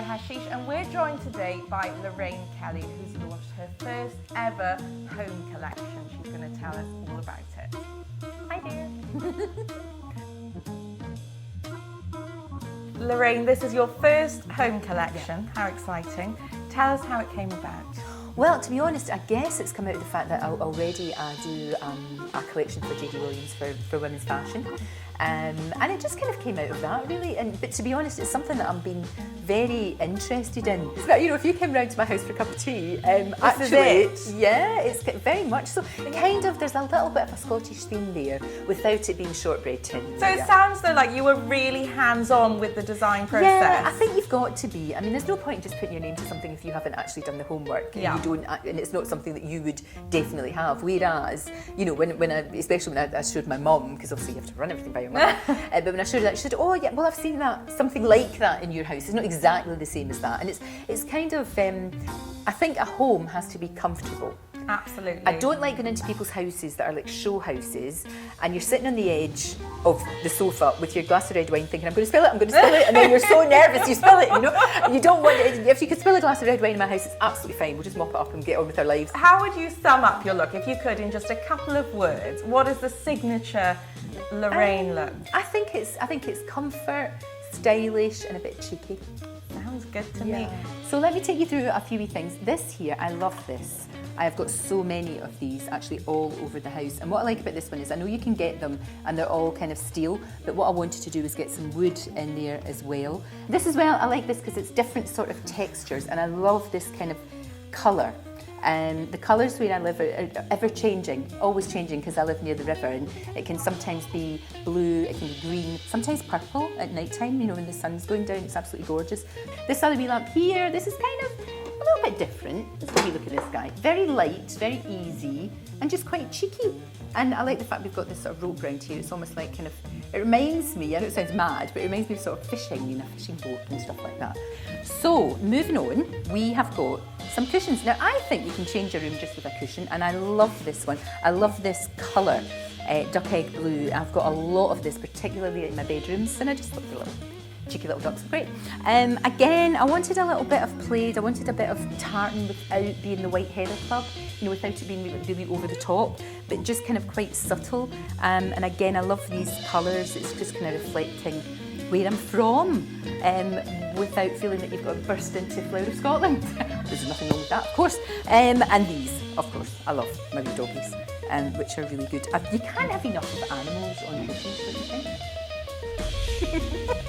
Hashish, and we're joined today by Lorraine Kelly, who's launched her first ever home collection. She's going to tell us all about it. Hi there. Lorraine, this is your first home collection. How exciting. Tell us how it came about. Well, to be honest, I guess it's come out of the fact that already I do a collection for J.D. Williams for women's fashion. And it just kind of came out of that, really. But to be honest, it's something that I've been very interested in. But, you know, if you came round to my house for a cup of tea, actually, yeah, it's very much so. Kind of, there's a little bit of a Scottish theme there, without it being shortbread tin. So it sounds though like you were really hands-on with the design process. Yeah, I think you've got to be. I mean, there's no point in just putting your name to something if you haven't actually done the homework. And you don't, and it's not something that you would definitely have. Whereas, you know, especially when I showed my mum, because obviously you have to run everything by your mum. But when I showed her that, she said, "Oh yeah, well I've seen that, something like that in your house. It's not exactly the same as that." And it's kind of, I think a home has to be comfortable. Absolutely. I don't like going into people's houses that are like show houses, and you're sitting on the edge of the sofa with your glass of red wine thinking, I'm going to spill it, and then you're so nervous you spill it, you know. You don't want it. If you could spill a glass of red wine in my house, it's absolutely fine. We'll just mop it up and get on with our lives. How would you sum up your look, if you could, in just a couple of words? What is the signature Lorraine look? I think it's comfort, stylish, and a bit cheeky. Sounds good to me. So let me take you through a few wee things. This here, I love this. I've got so many of these actually all over the house. And what I like about this one is I know you can get them and they're all kind of steel, but what I wanted to do is get some wood in there as well. This as well, I like this because it's different sort of textures, and I love this kind of colour. The colours where I live are ever changing, always changing, because I live near the river, and it can sometimes be blue, it can be green, sometimes purple at night time, you know, when the sun's going down. It's absolutely gorgeous. This other wee lamp here, this is kind of a little bit different. Let's have a look at this guy. Very light, very easy, and just quite cheeky. And I like the fact we've got this sort of rope round here. It's almost like kind of, it reminds me, I know it sounds mad, but it reminds me of sort of fishing, in a fishing boat and stuff like that. So, moving on, we have got some cushions. Now, I think you can change your room just with a cushion, and I love this one. I love this colour, duck egg blue. I've got a lot of this, particularly in my bedrooms, and I just thought they were cheeky little ducks, great. Again, I wanted a little bit of plaid, I wanted a bit of tartan without being the white heather club, you know, without it being really over the top, but just kind of quite subtle. And again, I love these colours. It's just kind of reflecting where I'm from, without feeling that you've got to burst into Flower of Scotland. There's nothing wrong with that, of course. And these, of course, I love my wee doggies, which are really good. You can't have enough of animals on cushions, don't you think?